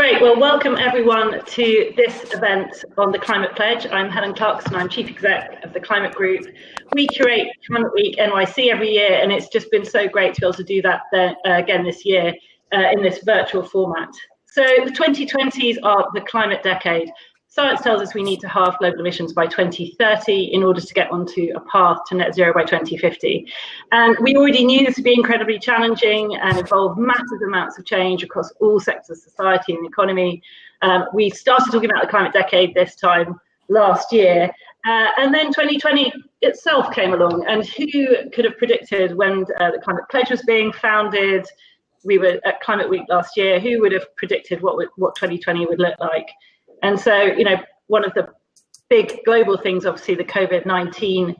Great. Well, welcome everyone to this event on the Climate Pledge. I'm Helen Clarkson. I'm Chief Exec of the Climate Group. We curate Climate Week NYC every year, and it's just been so great to be able to do that again this year in this virtual format. So the 2020s are the climate decade. Science tells us we need to halve global emissions by 2030 in order to get onto a path to net zero by 2050. And we already knew this would be incredibly challenging and involve massive amounts of change across all sectors of society and the economy. We started talking about the climate decade this time last year. And then 2020 itself came along. And who could have predicted when the Climate Pledge was being founded? We were at Climate Week last year. Who would have predicted what 2020 would look like? And so, you know, one of the big global things, obviously, the COVID-19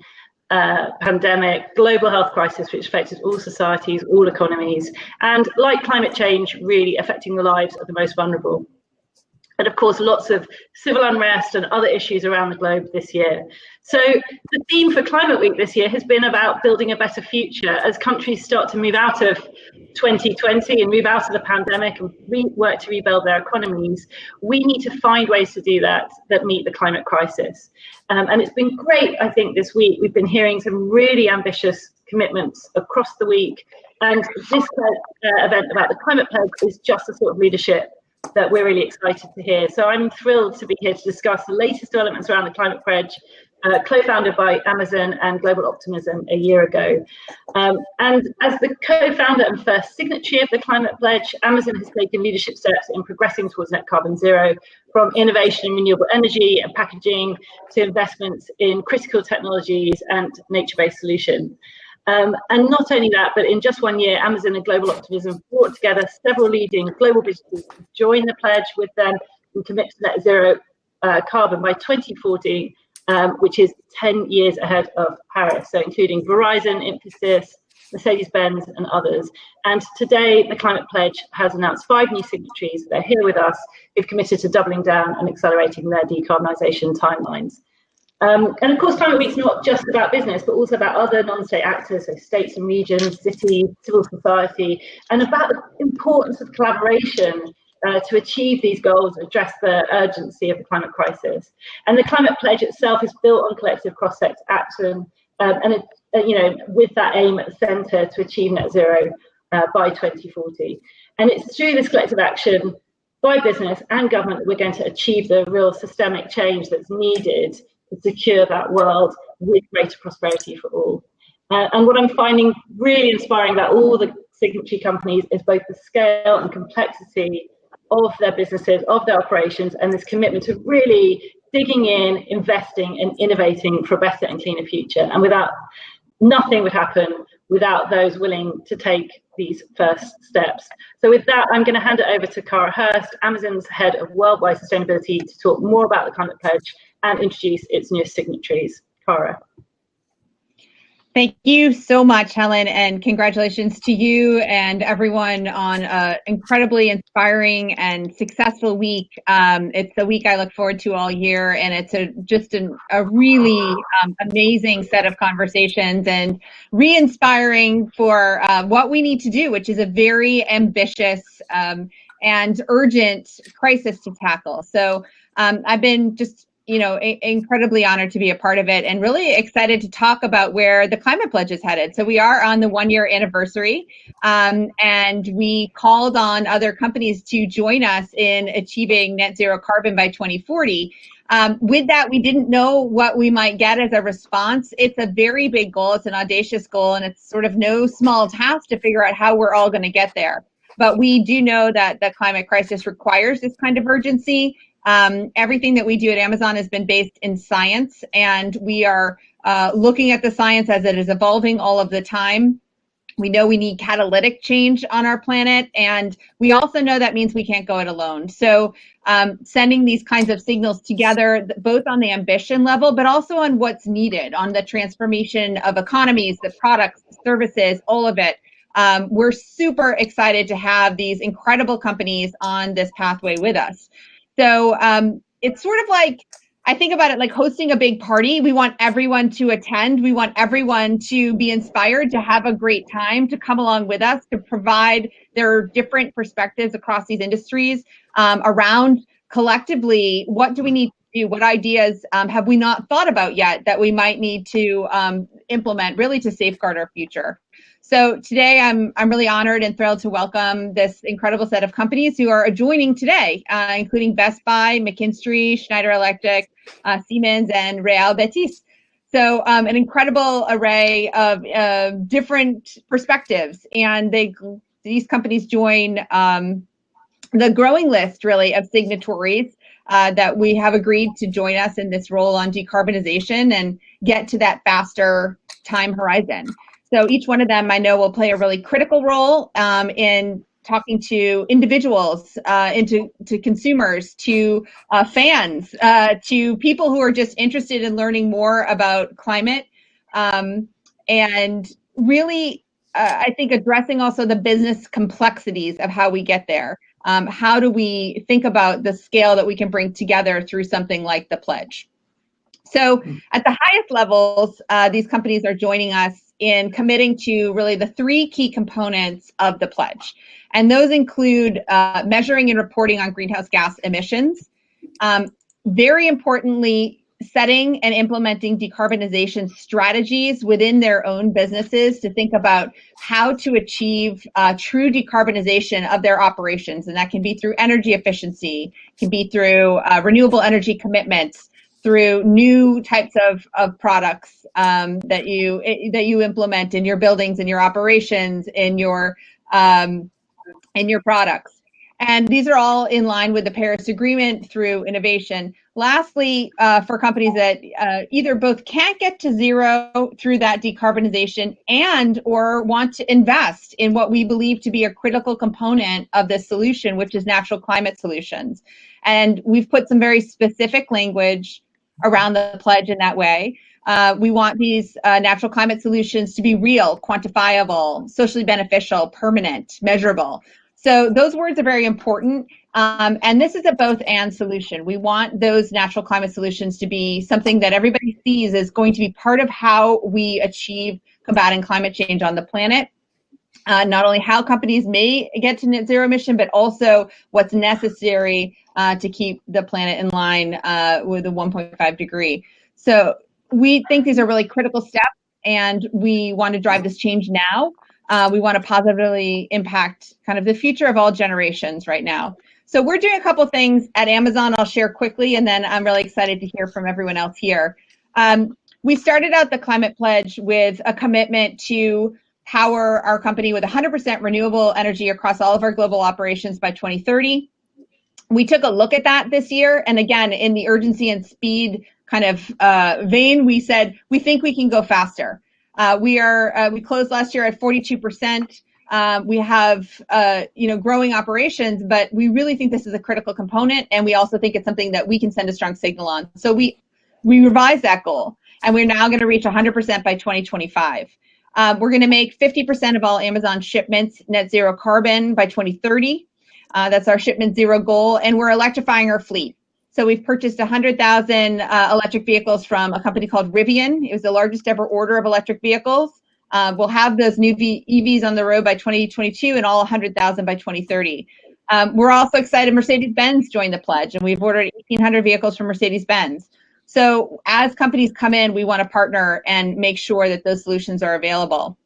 pandemic, global health crisis, which affected all societies, all economies, and like climate change, really affecting the lives of the most vulnerable. And of course, lots of civil unrest and other issues around the globe this year. So the theme for Climate Week this year has been about building a better future as countries start to move out of 2020 and move out of the pandemic and work to rebuild their economies. We need to find ways to do that meet the climate crisis. And it's been great, I think, this week. We've been hearing some really ambitious commitments across the week. And this event about the Climate Pledge is just the sort of leadership that we're really excited to hear. So I'm thrilled to be here to discuss the latest developments around the Climate Pledge, co-founded by Amazon and Global Optimism a year ago. And as the co-founder and first signatory of the Climate Pledge, Amazon has taken leadership steps in progressing towards net carbon zero, from innovation in renewable energy and packaging to investments in critical technologies and nature-based solutions. And not only that, but in just 1 year, Amazon and Global Optimism brought together several leading global businesses to join the pledge with them and commit to net zero carbon by 2040, which is 10 years ahead of Paris. So including Verizon, Infosys, Mercedes-Benz and others. And today, the Climate Pledge has announced 5 new signatories. They're here with us, who've committed to doubling down and accelerating their decarbonisation timelines. And of course, Climate Week's not just about business, but also about other non-state actors, so states and regions, cities, civil society, and about the importance of collaboration to achieve these goals and address the urgency of the climate crisis. And the Climate Pledge itself is built on collective cross-sector action, and with that aim at the centre to achieve net zero by 2040. And it's through this collective action by business and government that we're going to achieve the real systemic change that's needed to secure that world with greater prosperity for all. And what I'm finding really inspiring about all the signatory companies is both the scale and complexity of their businesses, of their operations, and this commitment to really digging in, investing and innovating for a better and cleaner future. And nothing would happen without those willing to take these first steps. So with that, I'm going to hand it over to Cara Hurst, Amazon's head of worldwide sustainability, to talk more about the Climate Pledge and introduce its newest signatories. Cara. Thank you so much, Helen, and congratulations to you and everyone on an incredibly inspiring and successful week. It's a week I look forward to all year, and it's just a really amazing set of conversations and re-inspiring for what we need to do, which is a very ambitious and urgent crisis to tackle. So I've been just incredibly honored to be a part of it and really excited to talk about where the Climate Pledge is headed. So we are on the 1-year anniversary, and we called on other companies to join us in achieving net zero carbon by 2040. With that, we didn't know what we might get as a response. It's a very big goal. It's an audacious goal, and it's sort of no small task to figure out how we're all going to get there. But we do know that the climate crisis requires this kind of urgency. Everything that we do at Amazon has been based in science, and we are looking at the science as it is evolving all of the time. We know we need catalytic change on our planet, and we also know that means we can't go it alone. So sending these kinds of signals together, both on the ambition level, but also on what's needed, on the transformation of economies, the products, services, all of it. We're super excited to have these incredible companies on this pathway with us. So it's sort of like, I think about it like hosting a big party. We want everyone to attend. We want everyone to be inspired, to have a great time, to come along with us, to provide their different perspectives across these industries around collectively, what do we need to do? What ideas have we not thought about yet that we might need to implement really to safeguard our future? So today I'm really honored and thrilled to welcome this incredible set of companies who are joining today, including Best Buy, McKinstry, Schneider Electric, Siemens, and Real Betis. So an incredible array of different perspectives, and these companies join the growing list really of signatories that we have agreed to join us in this role on decarbonization and get to that faster time horizon. So each one of them I know will play a really critical role in talking to individuals, to consumers, to fans, to people who are just interested in learning more about climate, and really, I think addressing also the business complexities of how we get there. How do we think about the scale that we can bring together through something like the pledge? So at the highest levels, these companies are joining us in committing to really the three key components of the pledge. And those include measuring and reporting on greenhouse gas emissions. Very importantly, setting and implementing decarbonization strategies within their own businesses to think about how to achieve true decarbonization of their operations. And that can be through energy efficiency, can be through renewable energy commitments, through new types of products that you implement in your buildings, in your operations, in your products. And these are all in line with the Paris Agreement through innovation. Lastly, for companies that either both can't get to zero through that decarbonization and or want to invest in what we believe to be a critical component of this solution, which is natural climate solutions. And we've put some very specific language around the pledge in that way. We want these natural climate solutions to be real, quantifiable, socially beneficial, permanent, measurable. So those words are very important. And this is a both and solution. We want those natural climate solutions to be something that everybody sees is going to be part of how we achieve combating climate change on the planet. Not only how companies may get to net zero emission, but also what's necessary to keep the planet in line with a 1.5 degree. So we think these are really critical steps, and we want to drive this change now. We want to positively impact kind of the future of all generations right now. So we're doing a couple things at Amazon I'll share quickly, and then I'm really excited to hear from everyone else here. We started out the climate pledge with a commitment to power our company with 100% renewable energy across all of our global operations by 2030. We took a look at that this year, and again, in the urgency and speed kind of vein, we said we think we can go faster. We closed last year at 42%. We have growing operations, but we really think this is a critical component, and we also think it's something that we can send a strong signal on. So we revised that goal, and we're now going to reach 100% by 2025. We're going to make 50% of all Amazon shipments net zero carbon by 2030. That's our shipment zero goal, and we're electrifying our fleet. So we've purchased 100,000 electric vehicles from a company called Rivian. It was the largest ever order of electric vehicles. We'll have those new EVs on the road by 2022 and all 100,000 by 2030. We're also excited Mercedes-Benz joined the pledge, and we've ordered 1,800 vehicles from Mercedes-Benz. So as companies come in, we want to partner and make sure that those solutions are available.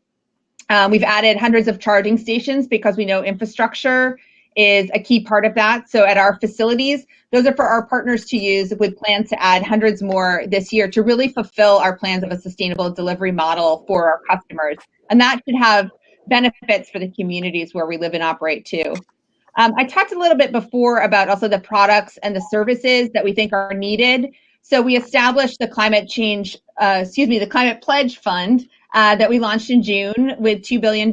We've added hundreds of charging stations because we know infrastructure is a key part of that. So at our facilities, those are for our partners to use, with plans to add hundreds more this year to really fulfill our plans of a sustainable delivery model for our customers. And that should have benefits for the communities where we live and operate too. I talked a little bit before about also the products and the services that we think are needed. So we established the the Climate Pledge Fund that we launched in June with $2 billion.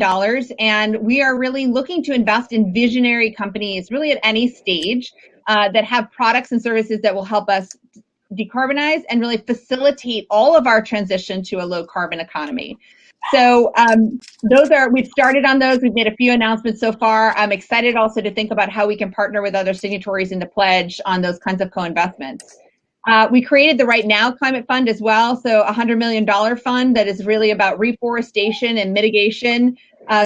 And we are really looking to invest in visionary companies, really at any stage, that have products and services that will help us decarbonize and really facilitate all of our transition to a low carbon economy. So we've started on those. We've made a few announcements so far. I'm excited also to think about how we can partner with other signatories in the pledge on those kinds of co-investments. We created the Right Now Climate Fund as well, so a $100 million fund that is really about reforestation and mitigation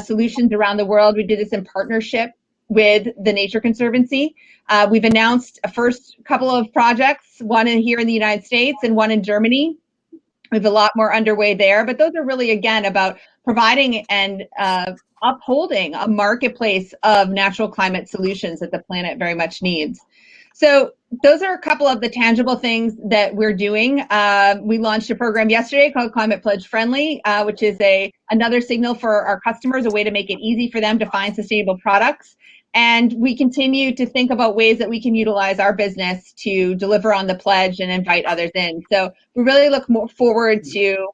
solutions around the world. We did this in partnership with the Nature Conservancy. We've announced a first couple of projects, one here in the United States and one in Germany. We have a lot more underway there, but those are really, again, about providing and upholding a marketplace of natural climate solutions that the planet very much needs. So those are a couple of the tangible things that we're doing. We launched a program yesterday called Climate Pledge Friendly, which is another signal for our customers, a way to make it easy for them to find sustainable products. And we continue to think about ways that we can utilize our business to deliver on the pledge and invite others in. So we really look forward to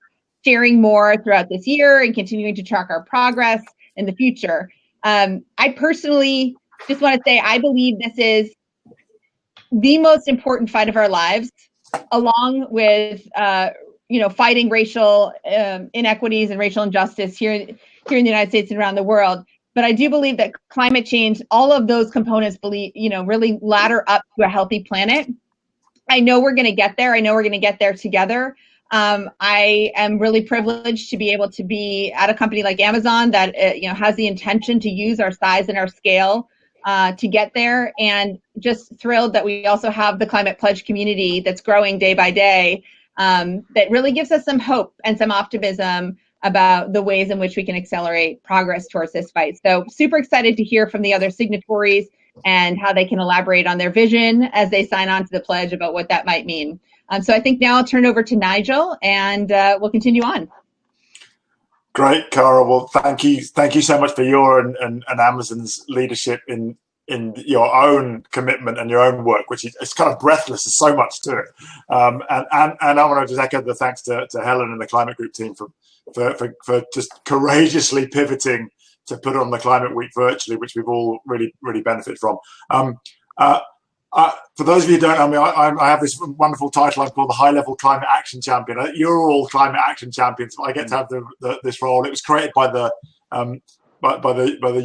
sharing more throughout this year and continuing to track our progress in the future. I personally just want to say I believe this is the most important fight of our lives, along with fighting racial inequities and racial injustice here in the United States and around the world. But I do believe that climate change, all of those components really ladder up to a healthy planet. I know we're going to get there. I know we're going to get there together. I am really privileged to be able to be at a company like Amazon that has the intention to use our size and our scale to get there, and just thrilled that we also have the Climate Pledge community that's growing day by day, that really gives us some hope and some optimism about the ways in which we can accelerate progress towards this fight. So super excited to hear from the other signatories and how they can elaborate on their vision as they sign on to the pledge about what that might mean. So I think now I'll turn over to Nigel, and we'll continue on. Great, Cara. Well, thank you so much for your and Amazon's leadership in your own commitment and your own work, which is kind of breathless. There's so much to it. And I want to just echo the thanks to Helen and the Climate Group team for just courageously pivoting to put on the Climate Week virtually, which we've all really benefit from. For those of you who don't know me, I have this wonderful title I'm called the High Level Climate Action Champion. You're all climate action champions. I get to have this role. It was created by the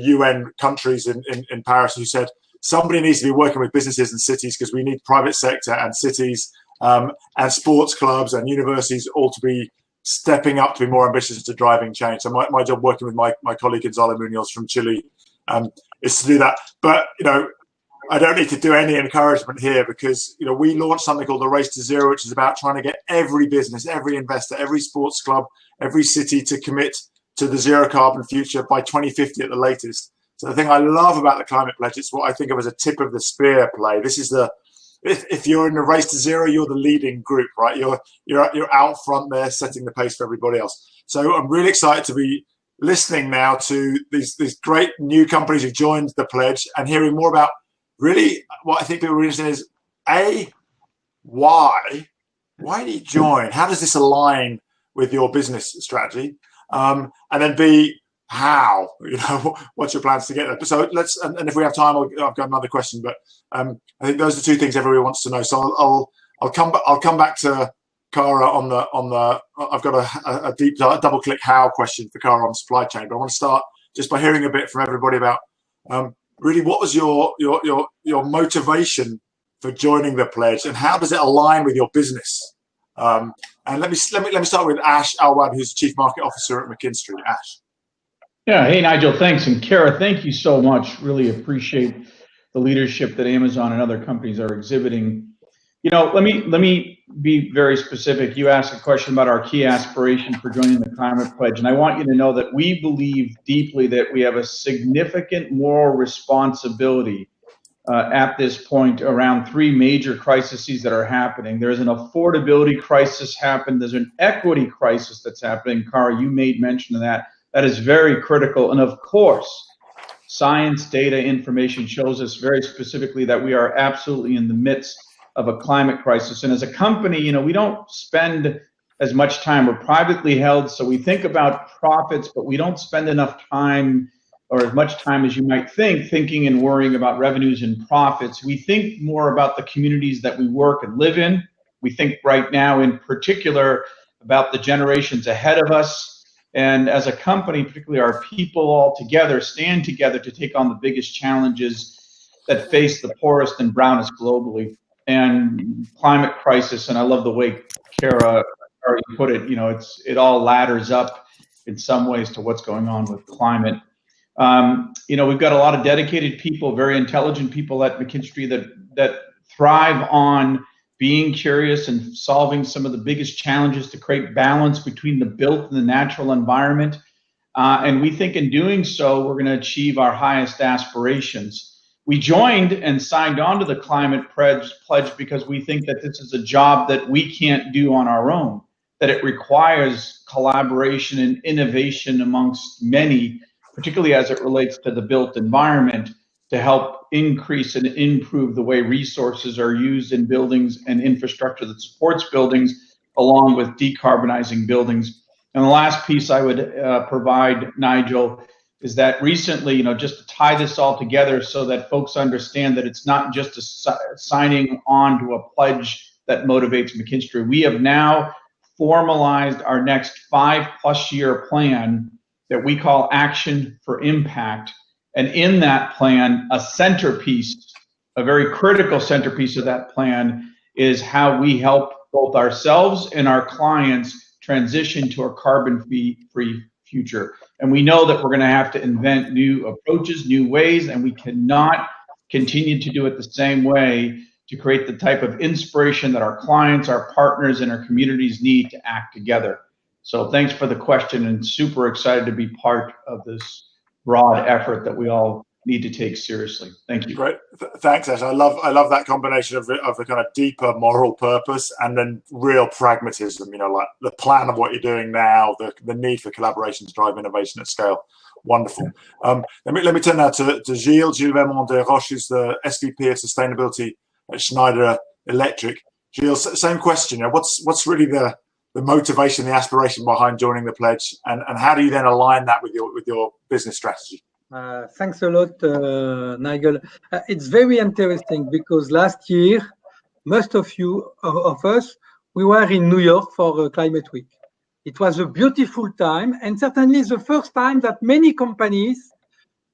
UN countries in Paris, who said somebody needs to be working with businesses and cities, because we need private sector and cities and sports clubs and universities all to be stepping up to be more ambitious to driving change. So my job, working with my colleague Gonzalo Munoz from Chile, is to do that. But I don't need to do any encouragement here, because we launched something called the Race to Zero, which is about trying to get every business, every investor, every sports club, every city to commit to the zero carbon future by 2050 at the latest. So the thing I love about the Climate Pledge, it's what I think of as a tip of the spear play. This is if you're in the Race to Zero, you're the leading group, right? You're out front there, setting the pace for everybody else. So I'm really excited to be listening now to these great new companies who joined the pledge, and hearing more about really what I think people are interested in is why do you join? How does this align with your business strategy? And then B, how? What's your plans to get there? So and if we have time, I've got another question, but I think those are two things everybody wants to know. So I'll come back to Cara on the. I've got a deep double click how question for Cara on supply chain, but I want to start just by hearing a bit from everybody about really what was your motivation for joining the pledge, and how does it align with your business? And let me start with Ash Awad, who's the Chief Market Officer at McKinstry. Ash. Yeah. Hey, Nigel. Thanks, and Cara, thank you so much. Really appreciate the leadership that Amazon and other companies are exhibiting. Let me be very specific. You asked a question about our key aspiration for joining the Climate Pledge, and I want you to know that we believe deeply that we have a significant moral responsibility at this point around three major crises that are happening. There's an affordability crisis happening. There's an equity crisis that's happening. Cara, you made mention of that. That is very critical. And of course, science, data, information shows us very specifically that we are absolutely in the midst of a climate crisis. And as a company, we don't spend as much time. We're privately held, so we think about profits, but we don't spend enough time, or as much time as you might think, thinking and worrying about revenues and profits. We think more about the communities that we work and live in. We think right now in particular about the generations ahead of us. And as a company, particularly our people all together, stand together to take on the biggest challenges that face the poorest and brownest globally. and climate crisis, and I love the way Kara put it, it all ladders up in some ways to what's going on with climate. We've got a lot of dedicated people, very intelligent people at McKinstry that thrive on being curious and solving some of the biggest challenges to create balance between the built and the natural environment. And we think in doing so, we're going to achieve our highest aspirations. We joined and signed on to the climate pledge because we think that this is a job that we can't do on our own, that it requires collaboration and innovation amongst many, particularly as it relates to the built environment, to help increase and improve the way resources are used in buildings and infrastructure that supports buildings, along with decarbonizing buildings. And the last piece I would provide, Nigel, is that recently, just to tie this all together so that folks understand that it's not just signing on to a pledge that motivates McKinstry. We have now formalized our next 5+ year plan that we call Action for Impact. And in that plan, a centerpiece, a very critical centerpiece of that plan, is how we help both ourselves and our clients transition to a carbon-free future. And we know that we're going to have to invent new approaches, new ways, and we cannot continue to do it the same way to create the type of inspiration that our clients, our partners, and our communities need to act together. So thanks for the question, and super excited to be part of this broad effort that we all need to take seriously. Thank you. Great, thanks, Ash. I love that combination of a kind of deeper moral purpose and then real pragmatism. Like the plan of what you're doing now, the need for collaboration to drive innovation at scale. Wonderful. Let me turn now to Gilles Vermot-Desroches, who's the SVP of Sustainability at Schneider Electric. Gilles, same question. What's really the motivation, the aspiration behind joining the pledge, and how do you then align that with your business strategy? Thanks a lot, Nigel. It's very interesting because last year, most of us, we were in New York for Climate Week. It was a beautiful time, and certainly the first time that many companies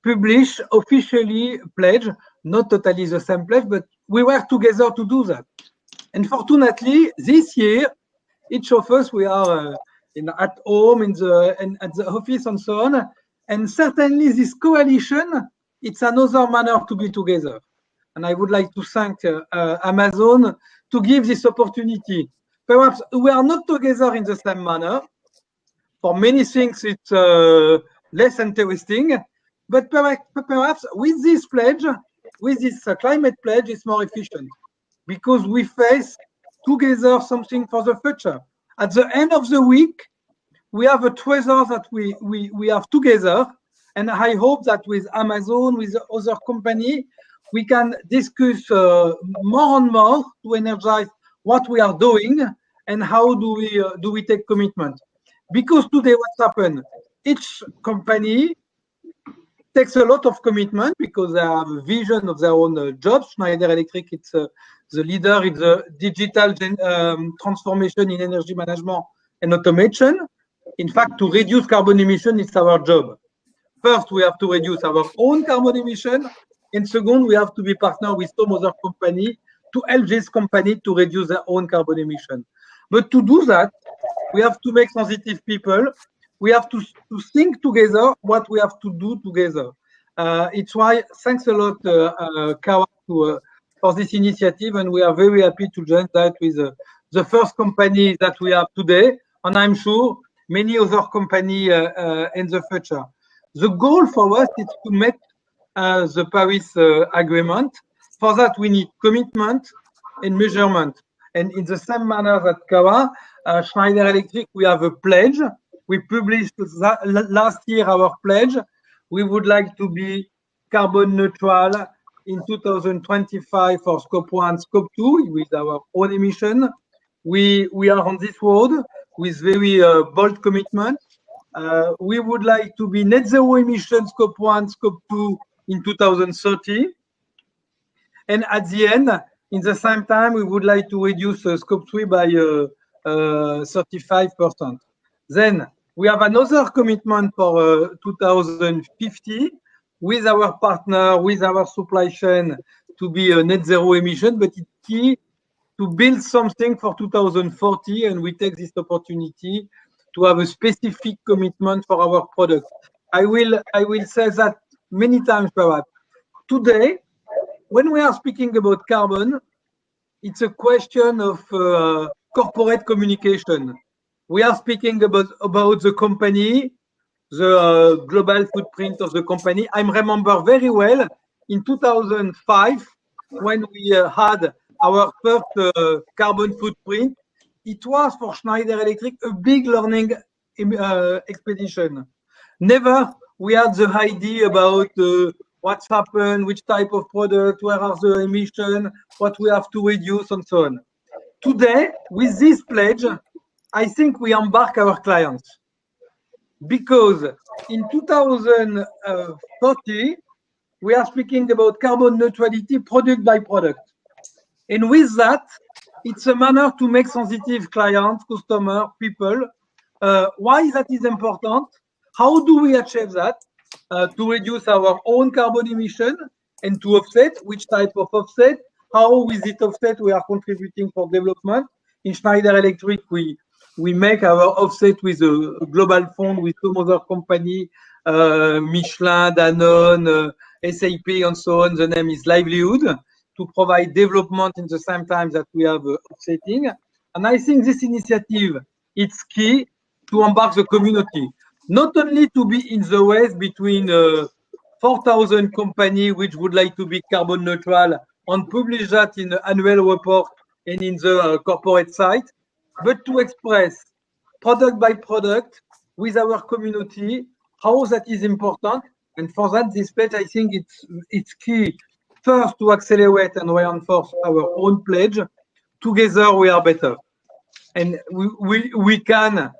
publish officially pledge, not totally the same pledge, but we were together to do that. And fortunately, this year, each of us, we are at home, at the office, and so on. And certainly this coalition, it's another manner to be together. And I would like to thank Amazon to give this opportunity. Perhaps we are not together in the same manner. For many things, it's less interesting. But perhaps with this pledge, with this climate pledge, it's more efficient because we face together something for the future. At the end of the week, we have a treasure that we have together, and I hope that with Amazon, with the other company, we can discuss more and more to energize what we are doing and how do we take commitment. Because today what's happened, each company takes a lot of commitment because they have a vision of their own jobs. Schneider Electric, it's the leader in the digital transformation in energy management and automation. In fact, to reduce carbon emission, it's our job. First, we have to reduce our own carbon emission. And second, we have to be partner with some other company to help this company to reduce their own carbon emission. But to do that, we have to make sensitive people. We have to think together what we have to do together. It's why, thanks a lot, Kawa, for this initiative. And we are very happy to join that with the first company that we have today. And I'm sure many other companies in the future. The goal for us is to make the Paris Agreement. For that, we need commitment and measurement. And in the same manner that Kawa, Schneider Electric, we have a pledge. We published last year our pledge. We would like to be carbon neutral in 2025 for Scope 1, Scope 2 with our own emission. We are on this road with very bold commitment. We would like to be net zero emissions, Scope 1, Scope 2 in 2030. And at the end, in the same time, we would like to reduce Scope 3 by 35%. Then we have another commitment for 2050 with our partner, with our supply chain, to be a net zero emission, but it's key to build something for 2040, and we take this opportunity to have a specific commitment for our product. I will say that many times perhaps. Today, when we are speaking about carbon, it's a question of corporate communication. We are speaking about the company, the global footprint of the company. I remember very well in 2005 when we had our first carbon footprint. It was for Schneider Electric a big learning expedition. Never we had the idea about what's happened, which type of product, where are the emissions, what we have to reduce, and so on. Today, with this pledge, I think we embark our clients, because in 2030, we are speaking about carbon neutrality product by product. And with that, it's a manner to make sensitive clients, customers, people. Why that is important? How do we achieve that? To reduce our own carbon emission and to offset, which type of offset, how with it offset we are contributing for development. In Schneider Electric, we make our offset with a global fund with some other company, Michelin, Danone, SAP, and so on. The name is Livelihood, to provide development in the same time that we have offsetting. And I think this initiative, it's key to embark the community, not only to be in the race between 4,000 companies which would like to be carbon neutral and publish that in the annual report and in the corporate site, but to express product by product with our community how that is important. And for that, this pledge, I think it's key. First, to accelerate and reinforce our own pledge. Together, we are better. And we can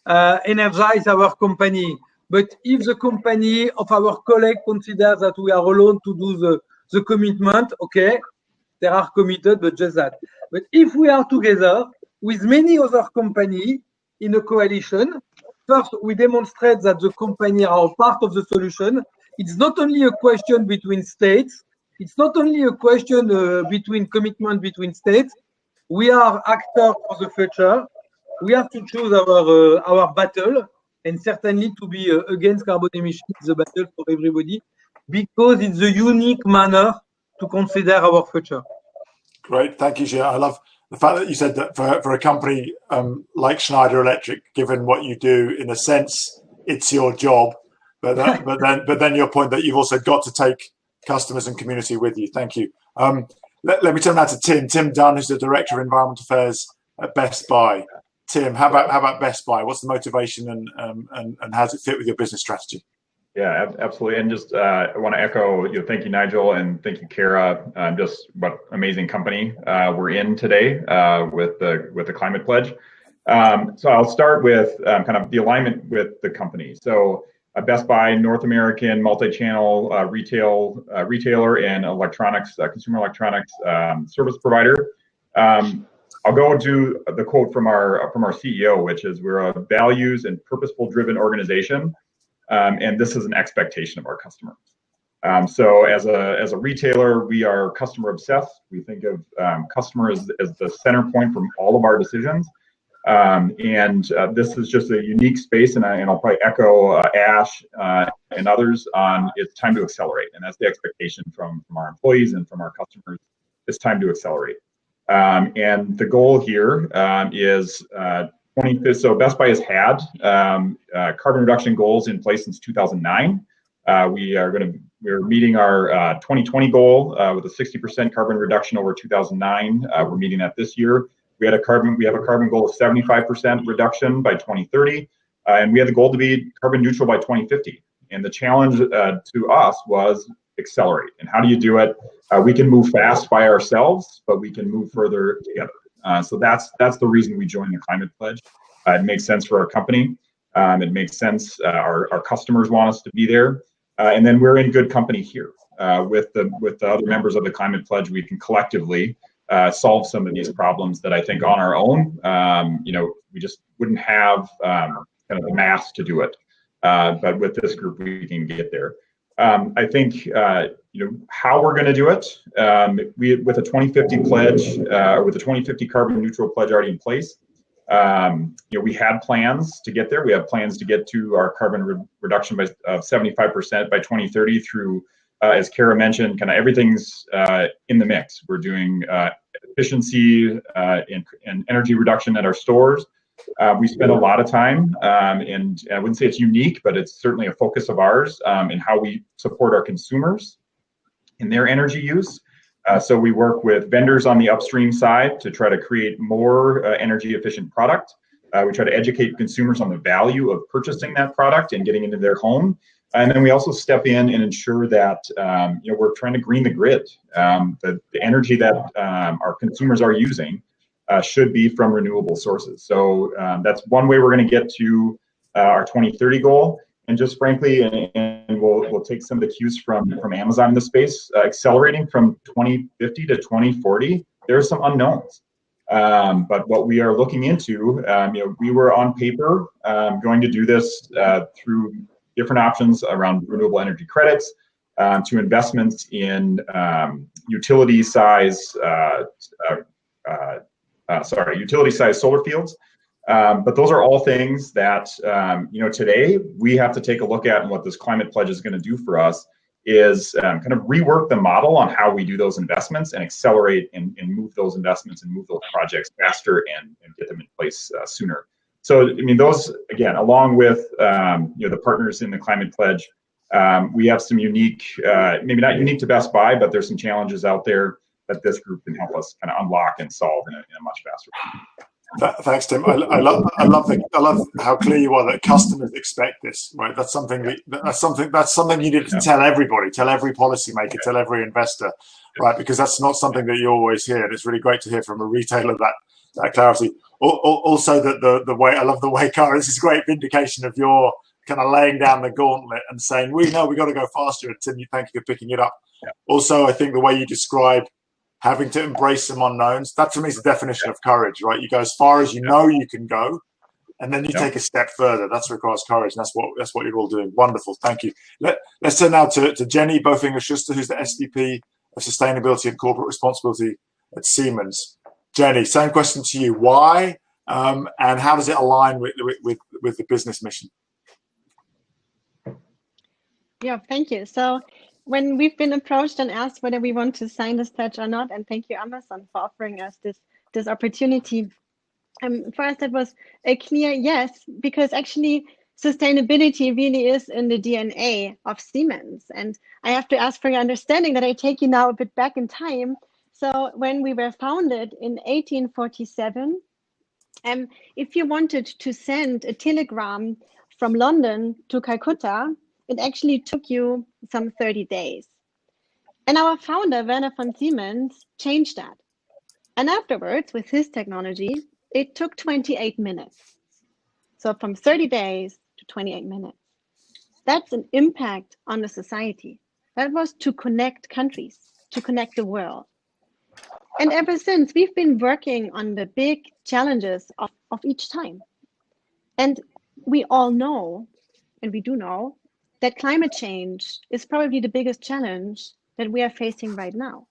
energize our company. But if the company of our colleague considers that we are alone to do the commitment, okay, they are committed, but just that. But if we are together with many other companies in a coalition, first, we demonstrate that the company are part of the solution. It's not only a question between states. It's not only a question between commitment between states. We are actors for the future. We have to choose our battle, and certainly to be against carbon emissions is a battle for everybody, because it's a unique manner to consider our future. Great, thank you, Gilles. I love the fact that you said that for a company like Schneider Electric, given what you do, in a sense, it's your job. But then your point that you've also got to take customers and community with you. Thank you. Let me turn now to Tim. Tim Dunn, who's the Director of Environmental Affairs at Best Buy. Tim, how about Best Buy? What's the motivation and how does it fit with your business strategy? Yeah, absolutely. And just I want to echo, thank you, Nigel, and thank you, Kara. Just what amazing company we're in today with the Climate Pledge. So I'll start with kind of the alignment with the company. So Best Buy, North American multi-channel retailer and electronics, consumer electronics service provider. I'll go to the quote from our CEO, which is, "We're a values and purposeful-driven organization, and this is an expectation of our customers." So as a retailer, we are customer obsessed. We think of customers as the center point from all of our decisions. And this is just a unique space, and I'll probably echo Ash and others on it's time to accelerate, and that's the expectation from our employees and from our customers. It's time to accelerate. And the goal here is so Best Buy has had carbon reduction goals in place since 2009. We're meeting our 2020 goal with a 60% carbon reduction over 2009. We're meeting that this year. We have a carbon goal of 75% reduction by 2030, and we had the goal to be carbon neutral by 2050. And the challenge to us was accelerate. And how do you do it? We can move fast by ourselves, but we can move further together. So that's the reason we joined the Climate Pledge. It makes sense for our company. It makes sense. Our customers want us to be there, and then we're in good company here with the other members of the Climate Pledge. We can collectively solve some of these problems that I think on our own, we just wouldn't have kind of the mass to do it. But with this group, we can get there. I think how we're going to do it. We with a 2050 pledge, or with a 2050 carbon neutral pledge already in place. We had plans to get there. We have plans to get to our carbon reduction of 75% by 2030 through, as Kara mentioned, kind of everything's in the mix. We're doing efficiency and energy reduction at our stores. We spend a lot of time, and I wouldn't say it's unique, but it's certainly a focus of ours in how we support our consumers in their energy use. So we work with vendors on the upstream side to try to create more energy efficient product. We try to educate consumers on the value of purchasing that product and getting into their home. And then we also step in and ensure that we're trying to green the grid. The energy that our consumers are using should be from renewable sources. So that's one way we're going to get to our 2030 goal. And just frankly, and we'll take some of the cues from Amazon in the space, accelerating from 2050 to 2040. There are some unknowns. But what we are looking into, we were on paper going to do this through different options around renewable energy credits, to investments in utility size solar fields. But those are all things that, today we have to take a look at, and what this climate pledge is going to do for us is kind of rework the model on how we do those investments and accelerate and move those investments and move those projects faster and get them in place sooner. So, I mean, those, again, along with, the partners in the climate pledge, we have some unique, maybe not unique to Best Buy, but there's some challenges out there that this group can help us kind of unlock and solve in a much faster way. Thanks, Tim. I love how clear you are that customers expect this, right? That's something you need to tell everybody, tell every policymaker, tell every investor, right? Because that's not something that you always hear, and it's really great to hear from a retailer that clarity. Also, that the way, I love the way, Cara, this is great vindication of your kind of laying down the gauntlet and saying, we know we got to go faster. And Tim, thank you for picking it up. Yeah. Also, I think the way you describe having to embrace some unknowns, that to me is the definition of courage, right? You go as far as you know you can go, and then you take a step further. That requires courage, and that's what you're all doing. Wonderful, thank you. Let's turn now to Jenny Bofinger-Schuster, who's the SVP of Sustainability and Corporate Responsibility at Siemens. Jenny, same question to you. Why, and how does it align with the business mission? Yeah, thank you. So, when we've been approached and asked whether we want to sign this pledge or not, and thank you, Amazon, for offering us this opportunity. For us, that was a clear yes, because actually sustainability really is in the DNA of Siemens. And I have to ask for your understanding that I take you now a bit back in time. So when we were founded in 1847, if you wanted to send a telegram from London to Calcutta, it actually took you some 30 days. And our founder, Werner von Siemens, changed that. And afterwards, with his technology, it took 28 minutes. So from 30 days to 28 minutes. That's an impact on the society. That was to connect countries, to connect the world. And ever since, we've been working on the big challenges of each time. And we all know, and we do know, that climate change is probably the biggest challenge that we are facing right now.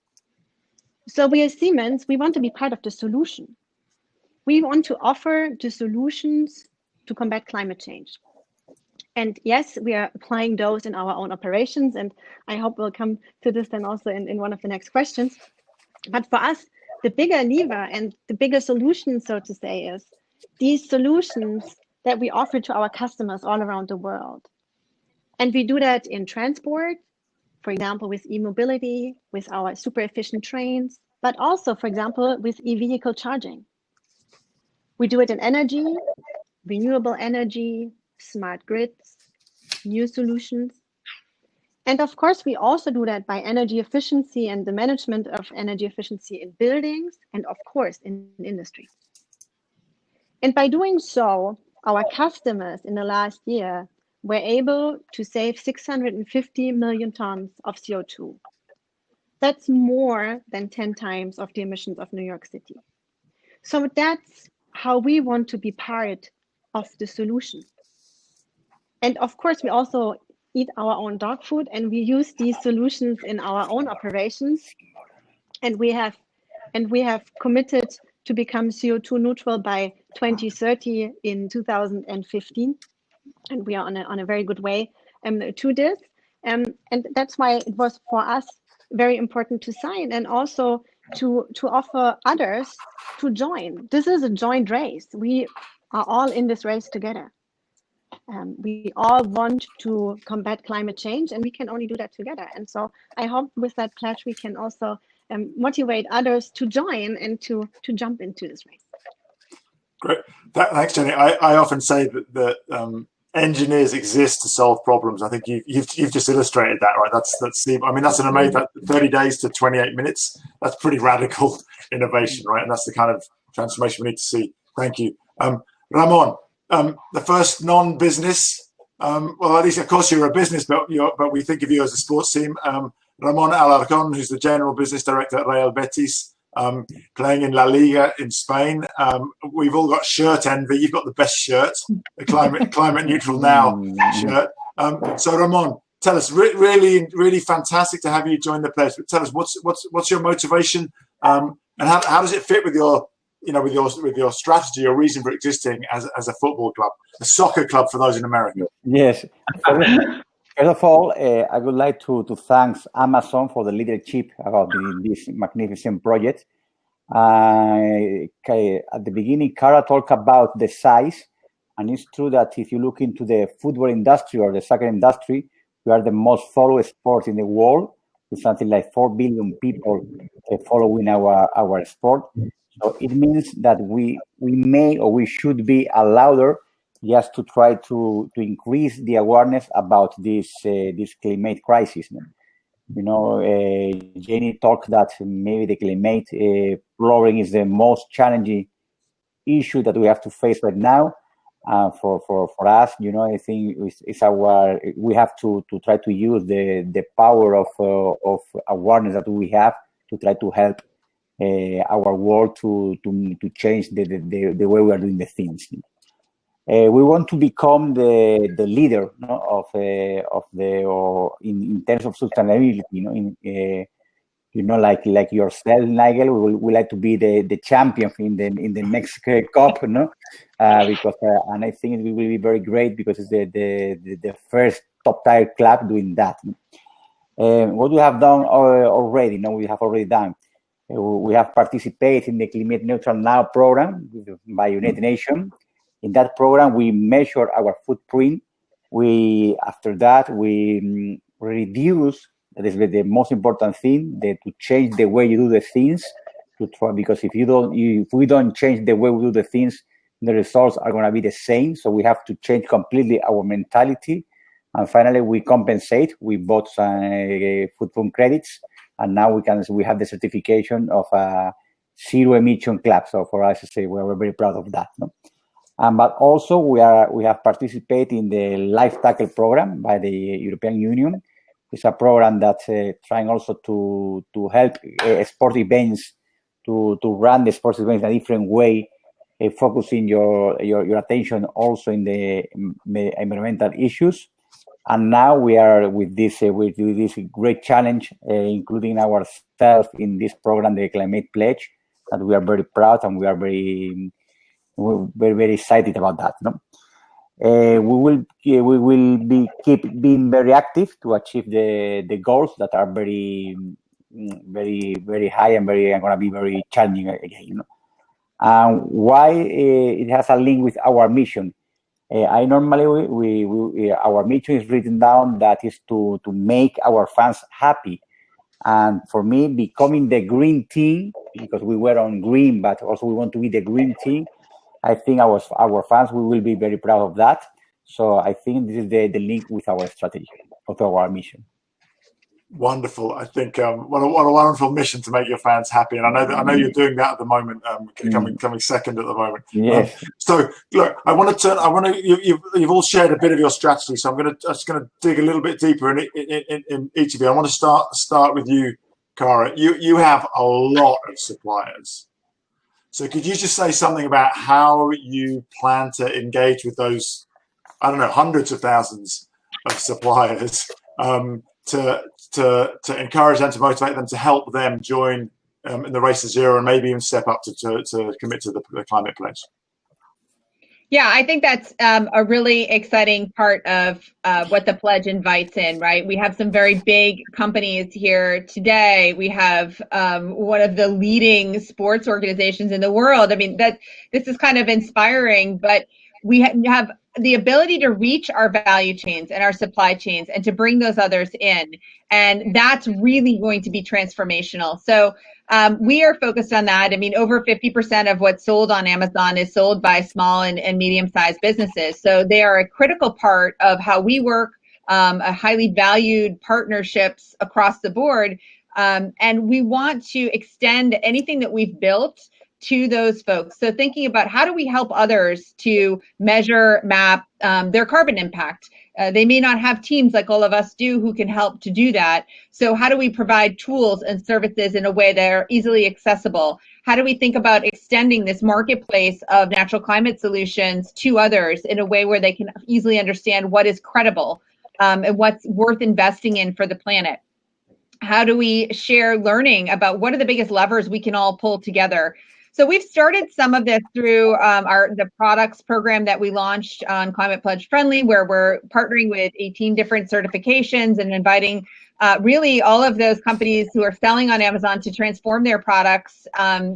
So we as Siemens, we want to be part of the solution. We want to offer the solutions to combat climate change. And yes, we are applying those in our own operations, and I hope we'll come to this then also in one of the next questions. But for us, the bigger lever and the bigger solution, so to say, is these solutions that we offer to our customers all around the world. And we do that in transport, for example, with e-mobility, with our super efficient trains, but also, for example, with e-vehicle charging. We do it in energy, renewable energy, smart grids, new solutions. And of course, we also do that by energy efficiency and the management of energy efficiency in buildings and, of course, in industry. And by doing so, our customers in the last year were able to save 650 million tons of CO2. That's more than 10 times of the emissions of New York City. So that's how we want to be part of the solution. And of course, we also eat our own dog food, and we use these solutions in our own operations. And we have committed to become CO2 neutral by 2030 in 2015, and we are on a very good way to this. And that's why it was for us very important to sign, and also to offer others to join. This is a joint race. We are all in this race together. We all want to combat climate change, and we can only do that together. And so I hope with that pledge we can also motivate others to join and to jump into this race. Great. Thanks, Jenny. I often say that engineers exist to solve problems. I think you've just illustrated that, right? That's I mean, that's an amazing, that 30 days to 28 minutes. That's pretty radical innovation, right? And that's the kind of transformation we need to see. Thank you. Ramón, the first non-business, well, at least, of course, you're a business, but we think of you as a sports team. Ramón Alarcón, who's the general business director at Real Betis, playing in La Liga in Spain. We've all got shirt envy. You've got the best shirt, the climate neutral now shirt. So Ramón, tell us, really fantastic to have you join the pledge. But tell us, what's your motivation, and how does it fit with your with your strategy or reason for existing as a football club, a soccer club for those in America? Yes. First of all, I would like to thank Amazon for the leadership about this magnificent project. At the beginning, Cara talked about the size, and it's true that if you look into the football industry or the soccer industry, we are the most followed sport in the world, with something like 4 billion people following our sport. So it means that we may or we should be louder, just to try to increase the awareness about this climate crisis. Jenny talked that maybe the climate problem is the most challenging issue that we have to face right now. For us, I think we have to try to use the power of awareness that we have to try to help our world to change the way we are doing the things. We want to become the leader in terms of sustainability. Like yourself, Nigel, we like to be the champion in the next COP, because and I think it will be very great because it's the first top tier club doing that. What we have done already, we have already done. We have participated in the Climate Neutral Now program by United Nations. In that program, we measure our footprint. After that, we reduce. That is the most important thing. To change the way you do the things. Because if we don't change the way we do the things, the results are going to be the same. So we have to change completely our mentality. And finally, we compensate. We bought some footprint credits, and now we have the certification of a zero emission club. So for us, we're very proud of that. But also we have participated in the Life Tackle program by the European Union. It's a program that's trying also to help sport events to run the sports events in a different way, focusing your attention also in the environmental issues. And now we are with this great challenge, including ourselves in this program, the Climate Pledge, that we are very proud and we are we're very, very excited about that. We will keep being very active to achieve the goals that are very, very, very high and going to be very challenging again. Why it has a link with our mission? I normally our mission is written down that is to make our fans happy. And for me, becoming the green team, because we were on green, but also we want to be the green team. I think our fans will be very proud of that. So I think this is the link with our strategy, of our mission. Wonderful. I think what a wonderful mission to make your fans happy, and I know you're doing that at the moment, coming second at the moment. Yes. So look, you've all shared a bit of your strategy, so I'm just gonna dig a little bit deeper in each of you. I want to start with you, Cara. You have a lot of suppliers. So could you just say something about how you plan to engage with those, I don't know, hundreds of thousands of suppliers to encourage them, to motivate them, to help them join in the race to zero, and maybe even step up to commit to the climate pledge? Yeah, I think that's a really exciting part of what the pledge invites in, right? We have some very big companies here today. We have one of the leading sports organizations in the world. I mean, this is kind of inspiring, but we have the ability to reach our value chains and our supply chains and to bring those others in. And that's really going to be transformational. So we are focused on that. I mean, over 50% of what's sold on Amazon is sold by small and medium-sized businesses. So they are a critical part of how we work, a highly valued partnerships across the board. And we want to extend anything that we've built to those folks. So thinking about how do we help others to measure, map their carbon impact. They may not have teams like all of us do who can help to do that. So how do we provide tools and services in a way that are easily accessible? How do we think about extending this marketplace of natural climate solutions to others in a way where they can easily understand what is credible and what's worth investing in for the planet? How do we share learning about what are the biggest levers we can all pull together? So we've started some of this through the products program that we launched on Climate Pledge Friendly, where we're partnering with 18 different certifications and inviting really all of those companies who are selling on Amazon to transform their products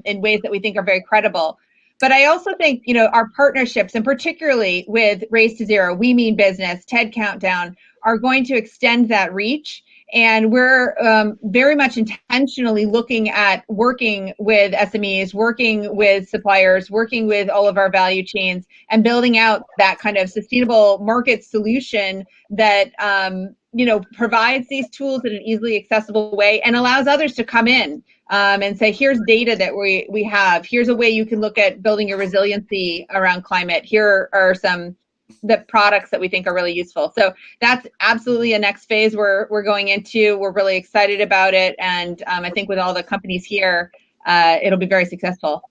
in ways that we think are very credible. But I also think, our partnerships, and particularly with Race to Zero, We Mean Business, TED Countdown, are going to extend that reach. And we're very much intentionally looking at working with SMEs, working with suppliers, working with all of our value chains, and building out that kind of sustainable market solution that provides these tools in an easily accessible way and allows others to come in and say, here's data that we have. Here's a way you can look at building your resiliency around climate. Here are some the products that we think are really useful. So that's absolutely a next phase we're going into. We're really excited about it. And I think with all the companies here, it'll be very successful.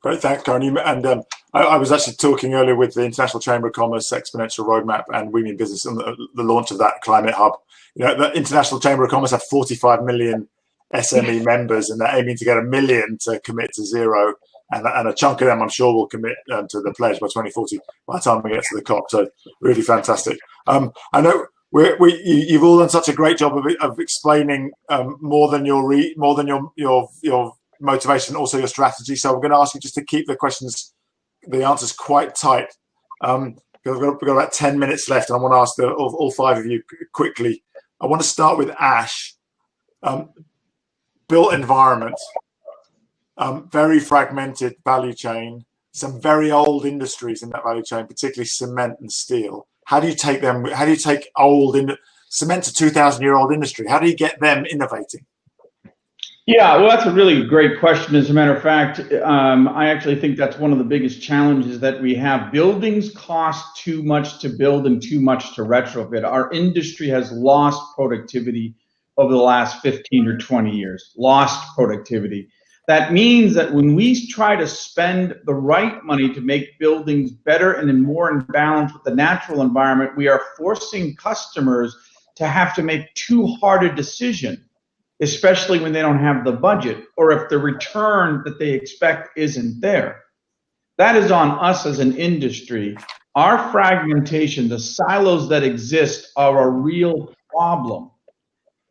Great, thanks, Karen. And I was actually talking earlier with the International Chamber of Commerce Exponential Roadmap and We Mean Business on the launch of that climate hub. The International Chamber of Commerce have 45 million SME members, and they're aiming to get 1 million to commit to zero. And a chunk of them, I'm sure, will commit to the pledge by 2040 by the time we get to the COP. So really fantastic. I know you've all done such a great job of explaining more than your motivation, also your strategy. So we're going to ask you just to keep the answers quite tight. We've got about 10 minutes left, and I want to ask all 5 of you quickly. I want to start with Ash. Built environment. Very fragmented value chain, some very old industries in that value chain, particularly cement and steel. How do you take them? How do you take cement to 2,000-year-old industry? How do you get them innovating? Yeah, well, that's a really great question. As a matter of fact, I actually think that's one of the biggest challenges that we have. Buildings cost too much to build and too much to retrofit. Our industry has lost productivity over the last 15 or 20 years, lost productivity. That means that when we try to spend the right money to make buildings better and more in balance with the natural environment, we are forcing customers to have to make too hard a decision, especially when they don't have the budget or if the return that they expect isn't there. That is on us as an industry. Our fragmentation, the silos that exist, are a real problem.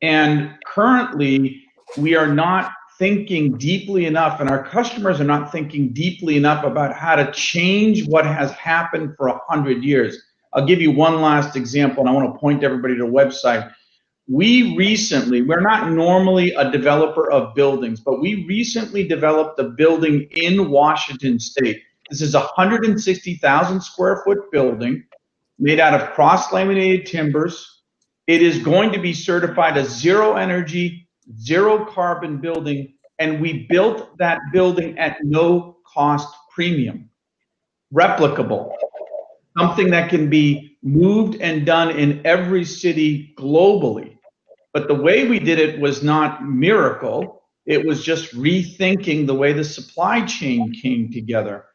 And currently, we are not thinking deeply enough, and our customers are not thinking deeply enough about how to change what has happened for 100 years. I'll give you one last example, and I want to point everybody to the website. We're not normally a developer of buildings, but we recently developed a building in Washington State. This is a 160,000 square foot building made out of cross-laminated timbers. It is going to be certified as zero energy, zero carbon building, and we built that building at no cost premium. Replicable, something that can be moved and done in every city globally. But the way we did it was not miracle. It was just rethinking the way the supply chain came together.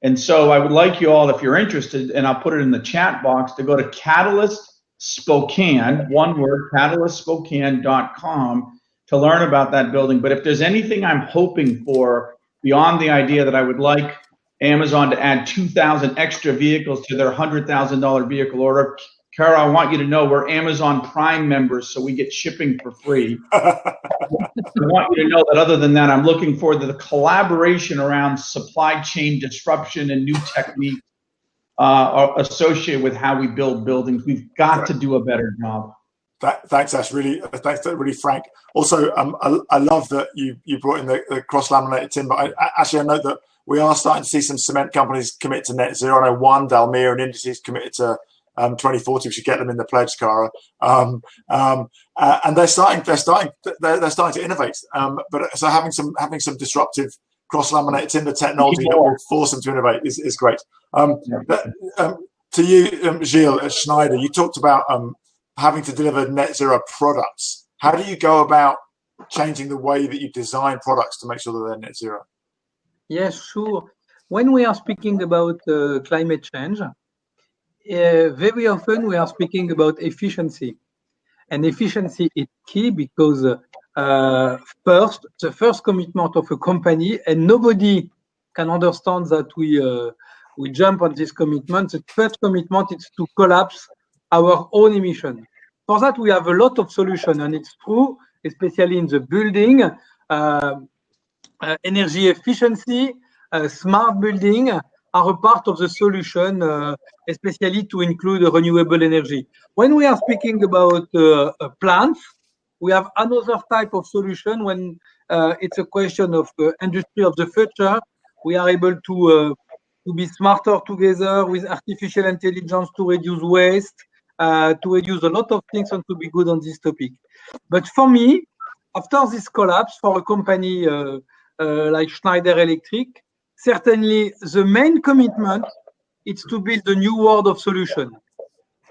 And so I would like you all, if you're interested, and I'll put it in the chat box, to go to Catalyst Spokane, one word, catalystspokane.com to learn about that building. But if there's anything I'm hoping for beyond the idea that I would like Amazon to add 2,000 extra vehicles to their $100,000 vehicle order, Kara, I want you to know we're Amazon Prime members, so we get shipping for free. I want you to know that other than that, I'm looking forward to the collaboration around supply chain disruption and new techniques associated with how we build buildings. We've got to do a better job. Thanks, Ash. Thanks, really frank. Also, I love that you brought in the cross-laminated timber. Actually, I know that we are starting to see some cement companies commit to net zero. I know one, Dalmia and Indices, committed to 2040. We should get them in the pledge, Cara. And they're starting to innovate. But so having some disruptive cross-laminated timber technology that will force them to innovate is great. To you, Gilles at Schneider, you talked about having to deliver net zero products. How do you go about changing the way that you design products to make sure that they're net zero? Yes, sure. When we are speaking about climate change, very often we are speaking about efficiency. And efficiency is key because the first commitment of a company, and nobody can understand that we jump on this commitment. The first commitment is to collapse our own emission. For that, we have a lot of solutions, and it's true, especially in the building, energy efficiency, smart building are a part of the solution, especially to include renewable energy. When we are speaking about plants, we have another type of solution. When it's a question of industry of the future, we are able to be smarter together with artificial intelligence to reduce waste, to reduce a lot of things, and to be good on this topic. But for me, after this collapse, for a company like Schneider Electric, certainly the main commitment is to build a new world of solution.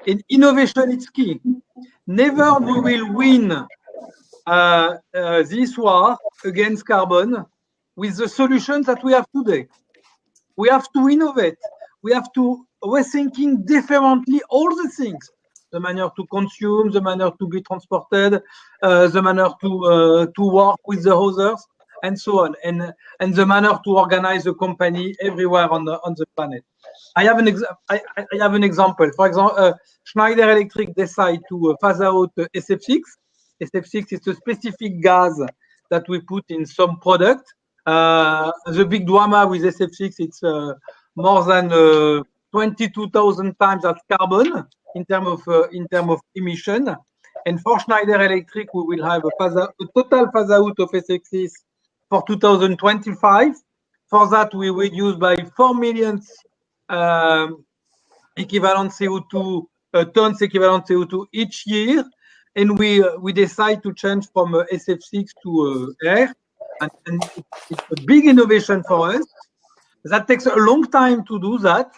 In innovation, it's key. Never we will win this war against carbon with the solutions that we have today. We have to innovate. We have to rethinking differently all the things. The manner to consume, the manner to be transported, the manner to work with the others, and so on, and the manner to organize a company everywhere on the planet. I have an example. For example, Schneider Electric decide to phase out SF6. SF6 is a specific gas that we put in some product. The big drama with SF6, it's more than 22,000 times as carbon in terms of emission. And for Schneider Electric, we will have a total phase out of SF6 for 2025. For that, we reduce by 4 million equivalent CO2 tons equivalent CO2 each year, and we decide to change from SF6 to air, and it's a big innovation for us. That takes a long time to do that,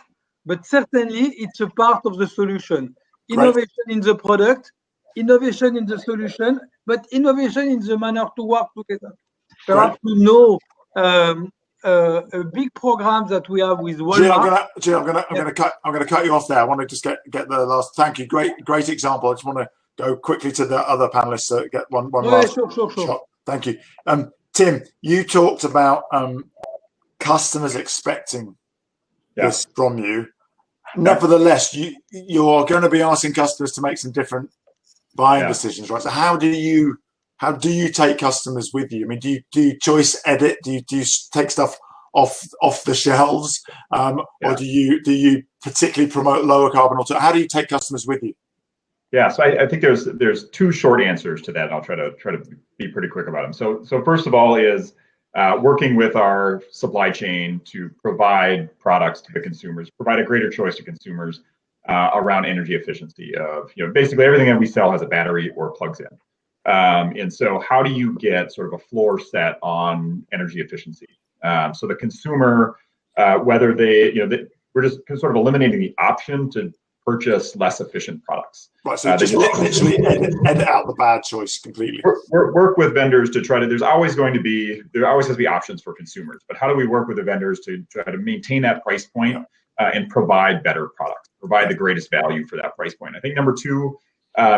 but certainly it's a part of the solution. Innovation in the product, innovation in the solution, but innovation in the manner to work together. Perhaps you know a big program that we have with Walmart. Gilles, I'm gonna cut you off there. I want to just get the last. Thank you. Great example. I just want to go quickly to the other panelists to get one last shot. Thank you. Tim, you talked about customers expecting this from you. Nevertheless, you're going to be asking customers to make some different buying decisions, right? So how do you take customers with you? I mean, do you choice edit? Do you take stuff off the shelves, or do you particularly promote lower carbon alternatives? How do you take customers with you? Yeah, so I think there's two short answers to that, and I'll try to be pretty quick about them. So first of all is working with our supply chain to provide products to the consumers, provide a greater choice to consumers around energy efficiency of, basically everything that we sell has a battery or plugs in. And so how do you get sort of a floor set on energy efficiency? So the consumer, whether we're just sort of eliminating the option to purchase less efficient products. Right, so just literally edit out the bad choice completely. Work with vendors to try to, there always has to be options for consumers, but how do we work with the vendors to try to maintain that price point and provide better products, provide the greatest value for that price point. I think number two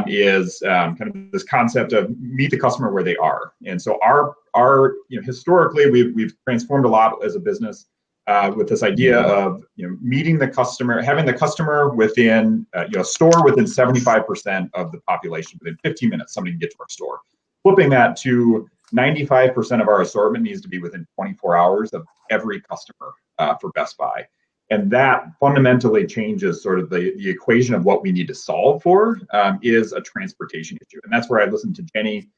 is kind of this concept of meet the customer where they are. And so our historically we've transformed a lot as a business with this idea of meeting the customer, having the customer within a store within 75% of the population. Within 15 minutes, somebody can get to our store. Flipping that to 95% of our assortment needs to be within 24 hours of every customer for Best Buy. And that fundamentally changes sort of the equation of what we need to solve for is a transportation issue. And that's where I listened to Jenny,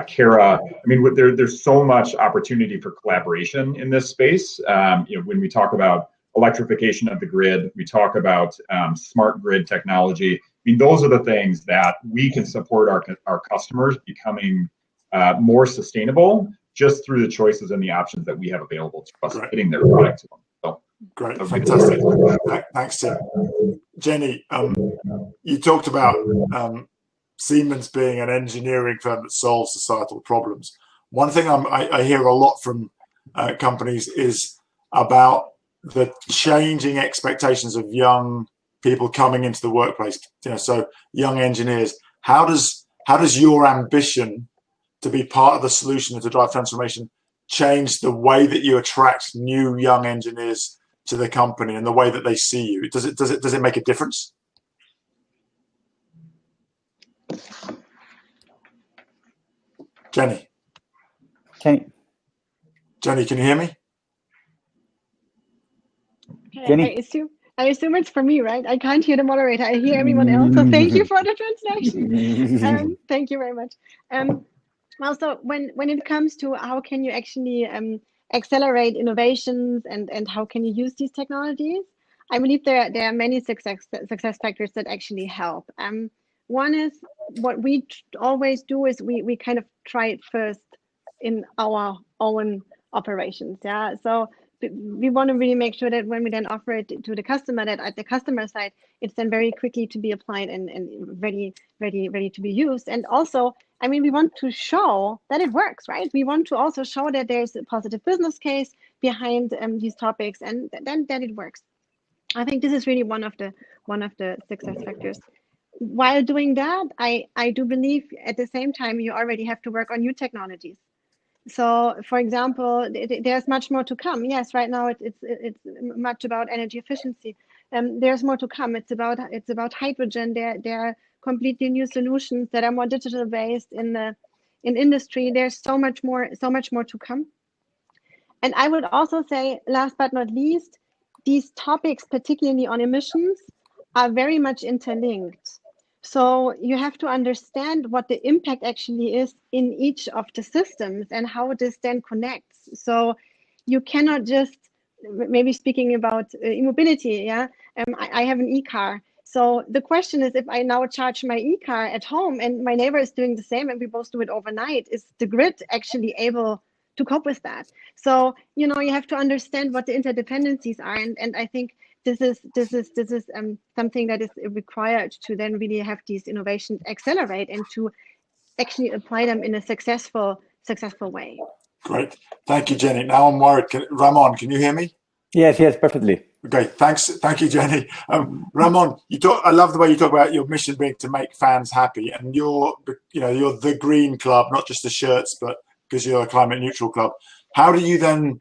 Kara. I mean, there's so much opportunity for collaboration in this space. When we talk about electrification of the grid, we talk about smart grid technology. I mean, those are the things that we can support our customers becoming more sustainable just through the choices and the options that we have available to us, getting their product to them. So, great, fantastic. Thanks, Tim. Jenny, you talked about Siemens being an engineering firm that solves societal problems. One thing I hear a lot from companies is about the changing expectations of young people coming into the workplace. So young engineers. How does your ambition to be part of the solution and to drive transformation change the way that you attract new young engineers to the company and the way that they see you? Does it make a difference? Jenny, can you hear me? Jenny? I assume it's for me, right? I can't hear the moderator. I hear everyone else. So thank you for the translation. Thank you very much. Also, when it comes to how can you actually accelerate innovations and how can you use these technologies, I believe there are many success factors that actually help. One is what we always do is we kind of try it first in our own operations. Yeah, so we want to really make sure that when we then offer it to the customer, that at the customer side, it's then very quickly to be applied and ready to be used. And also, I mean, we want to show that it works, right? We want to also show that there's a positive business case behind these topics, and then that it works. I think this is really one of the success factors. While doing that, I do believe at the same time you already have to work on new technologies. So, for example, there's much more to come. Yes, right now it's much about energy efficiency. There's more to come. It's about hydrogen. There are completely new solutions that are more digital based in industry. There's so much more to come. And I would also say, last but not least, these topics, particularly on emissions, are very much interlinked. So you have to understand what the impact actually is in each of the systems and how this then connects. So you cannot just, maybe speaking about e-mobility, yeah, I have an e-car. So the question is, if I now charge my e-car at home and my neighbor is doing the same and we both do it overnight, is the grid actually able to cope with that? So, you have to understand what the interdependencies are. And I think this is something that is required to then really have these innovations accelerate and to actually apply them in a successful way. Great, thank you, Jenny. Now I'm worried. Ramón, can you hear me? Yes, perfectly. Okay, thank you, Jenny. Ramón, I love the way you talk about your mission being to make fans happy, and you're the green club, not just the shirts, but because you're a climate neutral club. How do you then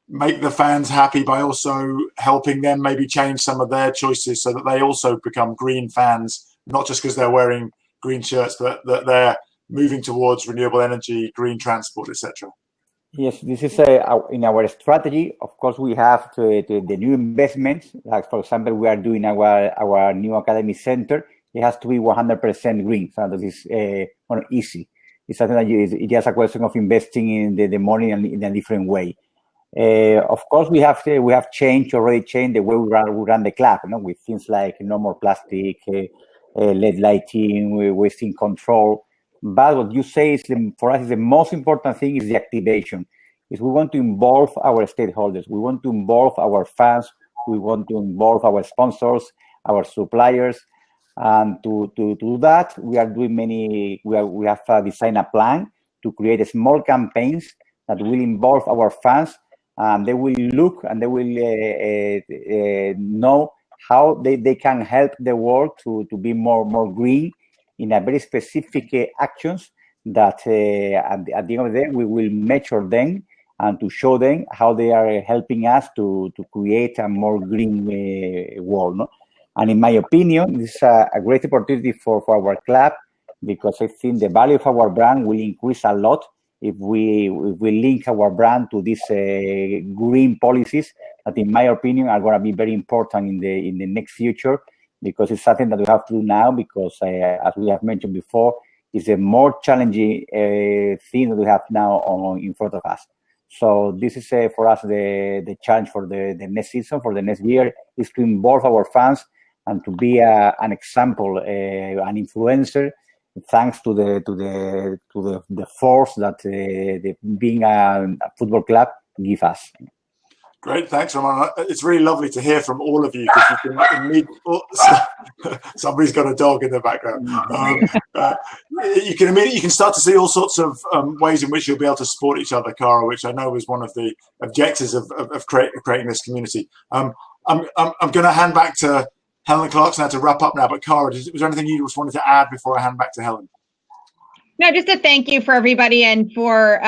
make the fans happy by also helping them maybe change some of their choices so that they also become green fans, not just because they're wearing green shirts, but that they're moving towards renewable energy, green transport, etc.? Yes, this is in our strategy. Of course, we have the new investments. Like, for example, we are doing our new academy center. It has to be 100% green. So this is easy. It's something that it's just a question of investing in the money in a different way. Of course, we have already changed the way we run the club, with things like no more plastic, LED lighting, wasting control. But what you say is for us is the most important thing is the activation. Is we want to involve our stakeholders, we want to involve our fans, we want to involve our sponsors, our suppliers, and to do that, we are doing we have designed a plan to create small campaigns that will involve our fans and they will look and they will know how they can help the world to be more green in a very specific actions that at the end of the day we will measure them and to show them how they are helping us to create a more green world. No? And in my opinion, this is a great opportunity for our club, because I think the value of our brand will increase a lot if we link our brand to these green policies that, in my opinion, are going to be very important in the next future, because it's something that we have to do now, because as we have mentioned before, it's a more challenging thing that we have now in front of us. So this is for us the challenge for the next season, for the next year, is to involve our fans and to be an example, an influencer, thanks to the force that being a football club give us. Great, thanks, Ramón. It's really lovely to hear from all of you, because you can somebody's got a dog in the background. You can start to see all sorts of ways in which you'll be able to support each other, Cara, which I know was one of the objectives of creating this community. I'm going to hand back to Helen Clarkson to wrap up now, but Cara, was there anything you just wanted to add before I hand back to Helen? No, just a thank you for everybody and for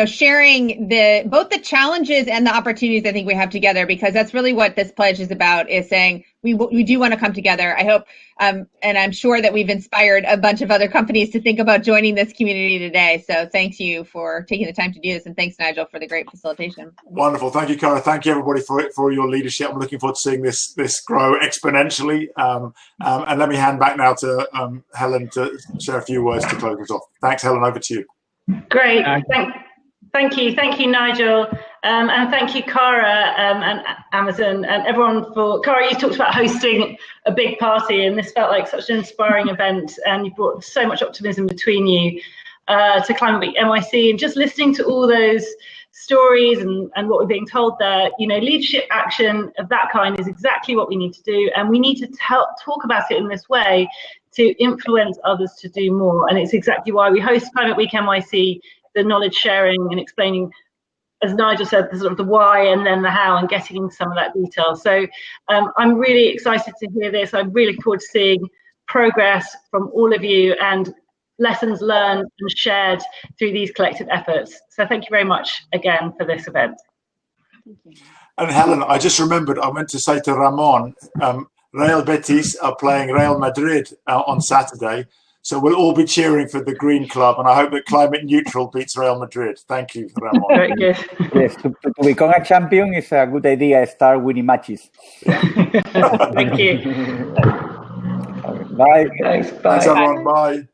sharing both the challenges and the opportunities I think we have together, because that's really what this pledge is about, is saying we do want to come together. I hope and I'm sure that we've inspired a bunch of other companies to think about joining this community today. So thanks you for taking the time to do this, and thanks, Nigel, for the great facilitation. Wonderful. Thank you, Cara. Thank you, everybody, for your leadership. I'm looking forward to seeing this grow exponentially. And let me hand back now to Helen to share a few words to close us off. Thanks, Helen. Over to you. Great. Thank you, Nigel, and thank you, Cara, and Amazon, and everyone for. Cara, you talked about hosting a big party, and this felt like such an inspiring event, and you brought so much optimism between you to Climate Week NYC, and just listening to all those stories and what we're being told there, leadership action of that kind is exactly what we need to do, and we need to talk about it in this way to influence others to do more, and it's exactly why we host Climate Week NYC. The knowledge sharing and explaining, as Nigel said, the sort of the why and then the how, and getting into some of that detail. So I'm really excited to hear this. I'm really looking forward to seeing progress from all of you and lessons learned and shared through these collective efforts. So thank you very much again for this event. Thank you. And Helen, I just remembered, I meant to say to Ramón, Real Betis are playing Real Madrid on Saturday. So we'll all be cheering for the Green Club, and I hope that Climate Neutral beats Real Madrid. Thank you, Ramón. Very good. Yes, to become a champion is a good idea. Start winning matches. Thank you. Bye. Thanks. Bye. Thanks, everyone. Bye.